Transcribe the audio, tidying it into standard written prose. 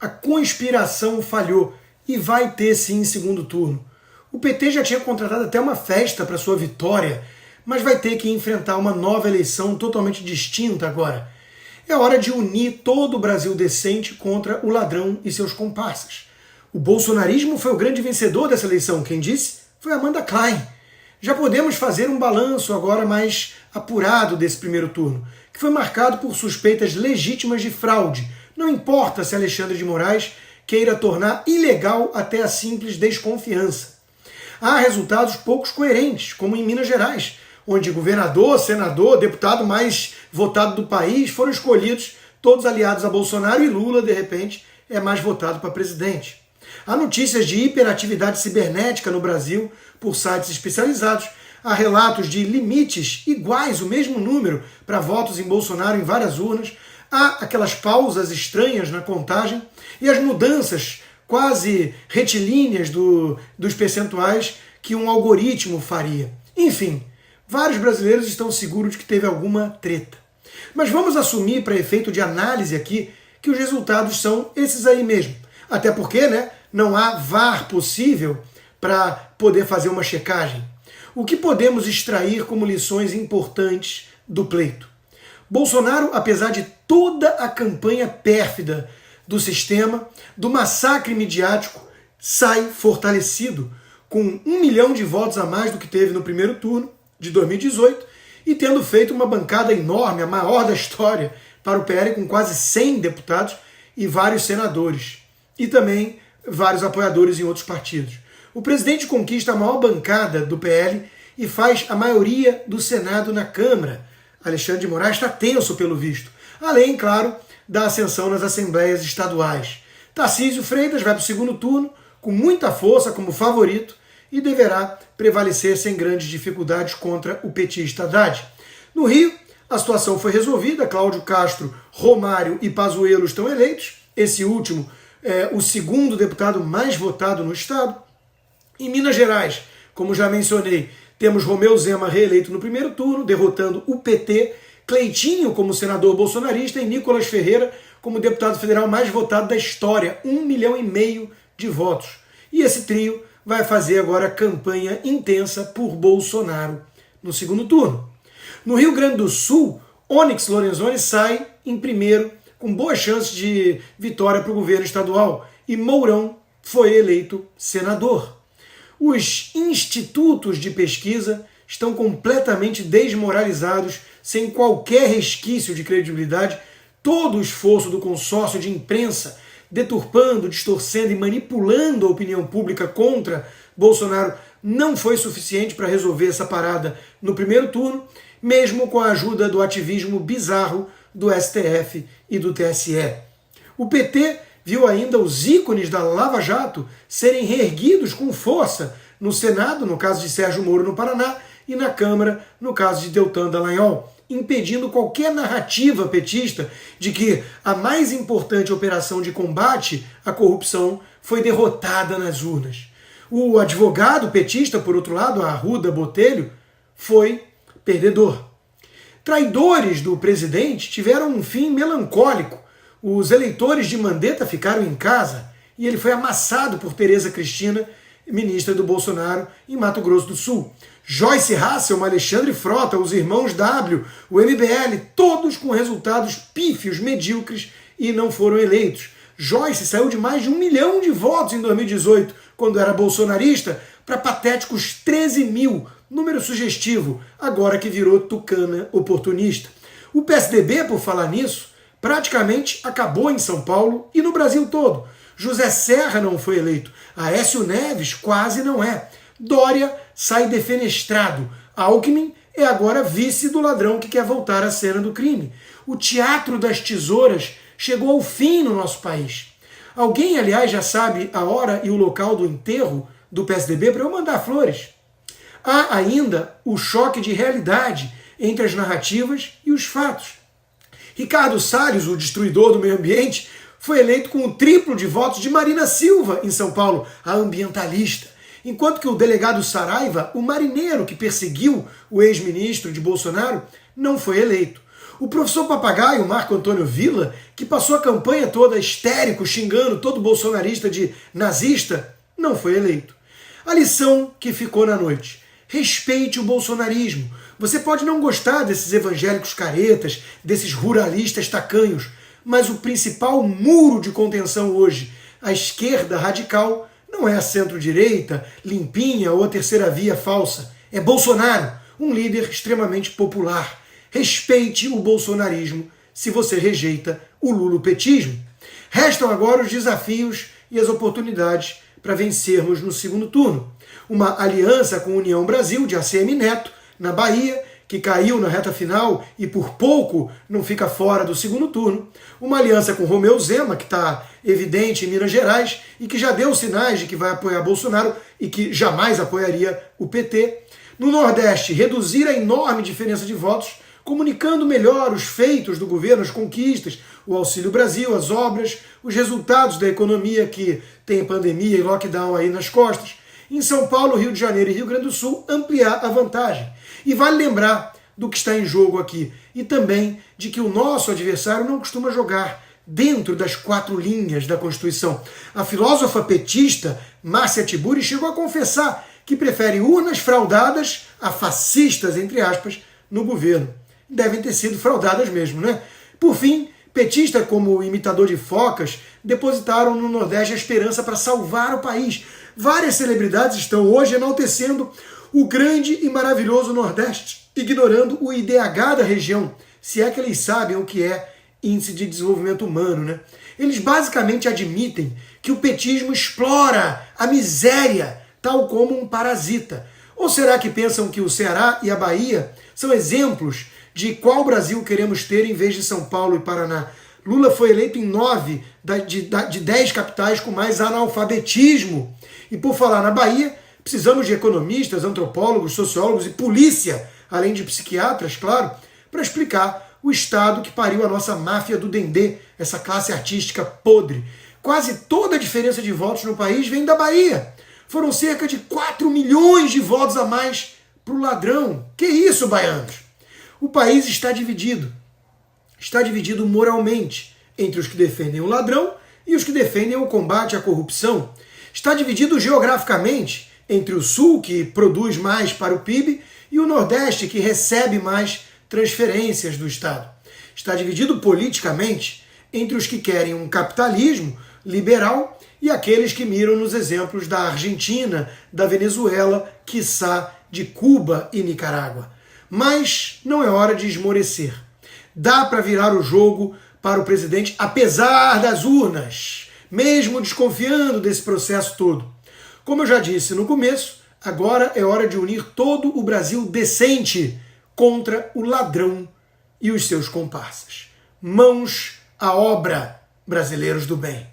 A conspiração falhou e vai ter sim segundo turno. O PT já tinha contratado até uma festa para sua vitória, mas vai ter que enfrentar uma nova eleição totalmente distinta agora. É hora de unir todo o Brasil decente contra o ladrão e seus comparsas. O bolsonarismo foi o grande vencedor dessa eleição, quem disse foi Amanda Klein. Já podemos fazer um balanço agora mais apurado desse primeiro turno, que foi marcado por suspeitas legítimas de fraude. Não importa se Alexandre de Moraes queira tornar ilegal até a simples desconfiança. Há resultados poucos coerentes, como em Minas Gerais, onde governador, senador, deputado mais votado do país foram escolhidos, todos aliados a Bolsonaro, e Lula, de repente, é mais votado para presidente. Há notícias de hiperatividade cibernética no Brasil por sites especializados. Há relatos de limites iguais, o mesmo número, para votos em Bolsonaro em várias urnas. Há aquelas pausas estranhas na contagem e as mudanças quase retilíneas dos percentuais que um algoritmo faria. Enfim, vários brasileiros estão seguros de que teve alguma treta. Mas vamos assumir, para efeito de análise aqui, que os resultados são esses aí mesmo. Até porque, não há VAR possível para poder fazer uma checagem. O que podemos extrair como lições importantes do pleito? Bolsonaro, apesar de toda a campanha pérfida do sistema, do massacre midiático, sai fortalecido, com 1 milhão de votos a mais do que teve no primeiro turno de 2018 e tendo feito uma bancada enorme, a maior da história, para o PL, com quase 100 deputados e vários senadores. E também vários apoiadores em outros partidos. O presidente conquista a maior bancada do PL e faz a maioria do Senado na Câmara. Alexandre de Moraes está tenso pelo visto. Além, claro, da ascensão nas assembleias estaduais. Tarcísio Freitas vai para o segundo turno com muita força como favorito e deverá prevalecer sem grandes dificuldades contra o petista Haddad. No Rio, a situação foi resolvida. Cláudio Castro, Romário e Pazuello estão eleitos. Esse último é o segundo deputado mais votado no estado. Em Minas Gerais, como já mencionei, temos Romeu Zema reeleito no primeiro turno, derrotando o PT, Cleitinho como senador bolsonarista e Nicolas Ferreira como deputado federal mais votado da história, 1,5 milhão de votos. E esse trio vai fazer agora campanha intensa por Bolsonaro no segundo turno. No Rio Grande do Sul, Onyx Lorenzoni sai em primeiro, com boas chances de vitória para o governo estadual, e Mourão foi eleito senador. Os institutos de pesquisa estão completamente desmoralizados, sem qualquer resquício de credibilidade. Todo o esforço do consórcio de imprensa, deturpando, distorcendo e manipulando a opinião pública contra Bolsonaro, não foi suficiente para resolver essa parada no primeiro turno, mesmo com a ajuda do ativismo bizarro do STF e do TSE. O PT viu ainda os ícones da Lava Jato serem reerguidos com força no Senado, no caso de Sérgio Moro no Paraná, e na Câmara, no caso de Deltan Dallagnol, impedindo qualquer narrativa petista de que a mais importante operação de combate à corrupção foi derrotada nas urnas. O advogado petista, por outro lado, Arruda Botelho, foi perdedor. Traidores do presidente tiveram um fim melancólico. Os eleitores de Mandetta ficaram em casa e ele foi amassado por Tereza Cristina, ministra do Bolsonaro, em Mato Grosso do Sul. Joyce Hasselmann, Alexandre Frota, os irmãos W, o MBL, todos com resultados pífios, medíocres, e não foram eleitos. Joyce saiu de mais de 1 milhão de votos em 2018, quando era bolsonarista, para patéticos 13 mil, número sugestivo, agora que virou tucana oportunista. O PSDB, por falar nisso, praticamente acabou em São Paulo e no Brasil todo. José Serra não foi eleito, Aécio Neves quase não é. Dória sai defenestrado. Alckmin é agora vice do ladrão que quer voltar à cena do crime. O teatro das tesouras chegou ao fim no nosso país. Alguém, aliás, já sabe a hora e o local do enterro do PSDB para eu mandar flores? Há ainda o choque de realidade entre as narrativas e os fatos. Ricardo Salles, o destruidor do meio ambiente, foi eleito com o triplo de votos de Marina Silva em São Paulo, a ambientalista. Enquanto que o delegado Saraiva, o marineiro que perseguiu o ex-ministro de Bolsonaro, não foi eleito. O professor papagaio, Marco Antônio Villa, que passou a campanha toda histérico, xingando todo bolsonarista de nazista, não foi eleito. A lição que ficou na noite: respeite o bolsonarismo. Você pode não gostar desses evangélicos caretas, desses ruralistas tacanhos, mas o principal muro de contenção hoje, a esquerda radical, não é a centro-direita, limpinha ou a terceira via falsa. É Bolsonaro, um líder extremamente popular. Respeite o bolsonarismo se você rejeita o lulopetismo. Restam agora os desafios e as oportunidades para vencermos no segundo turno. Uma aliança com a União Brasil, de ACM Neto, na Bahia, que caiu na reta final e por pouco não fica fora do segundo turno. Uma aliança com Romeu Zema, que está evidente em Minas Gerais e que já deu sinais de que vai apoiar Bolsonaro e que jamais apoiaria o PT. No Nordeste, reduzir a enorme diferença de votos, comunicando melhor os feitos do governo, as conquistas, o Auxílio Brasil, as obras, os resultados da economia que tem pandemia e lockdown aí nas costas. Em São Paulo, Rio de Janeiro e Rio Grande do Sul, ampliar a vantagem. E vale lembrar do que está em jogo aqui e também de que o nosso adversário não costuma jogar dentro das 4 linhas da Constituição. A filósofa petista Márcia Tiburi chegou a confessar que prefere urnas fraudadas a fascistas, entre aspas, no governo. Devem ter sido fraudadas mesmo, né? Por fim, petistas como imitador de focas depositaram no Nordeste a esperança para salvar o país. Várias celebridades estão hoje enaltecendo o grande e maravilhoso Nordeste, ignorando o IDH da região, se é que eles sabem o que é Índice de Desenvolvimento Humano, né? Eles basicamente admitem que o petismo explora a miséria, tal como um parasita. Ou será que pensam que o Ceará e a Bahia são exemplos de qual Brasil queremos ter em vez de São Paulo e Paraná? Lula foi eleito em 9 de 10 capitais com mais analfabetismo. E por falar na Bahia, precisamos de economistas, antropólogos, sociólogos e polícia, além de psiquiatras, claro, para explicar o estado que pariu a nossa máfia do Dendê, essa classe artística podre. Quase toda a diferença de votos no país vem da Bahia. Foram cerca de 4 milhões de votos a mais para o ladrão. Que isso, baianos? O país está dividido. Está dividido moralmente entre os que defendem o ladrão e os que defendem o combate à corrupção. Está dividido geograficamente entre o Sul, que produz mais para o PIB, e o Nordeste, que recebe mais transferências do Estado. Está dividido politicamente entre os que querem um capitalismo liberal e aqueles que miram nos exemplos da Argentina, da Venezuela, quiçá de Cuba e Nicarágua. Mas não é hora de esmorecer. Dá para virar o jogo para o presidente, apesar das urnas, mesmo desconfiando desse processo todo. Como eu já disse no começo, agora é hora de unir todo o Brasil decente contra o ladrão e os seus comparsas. Mãos à obra, brasileiros do bem.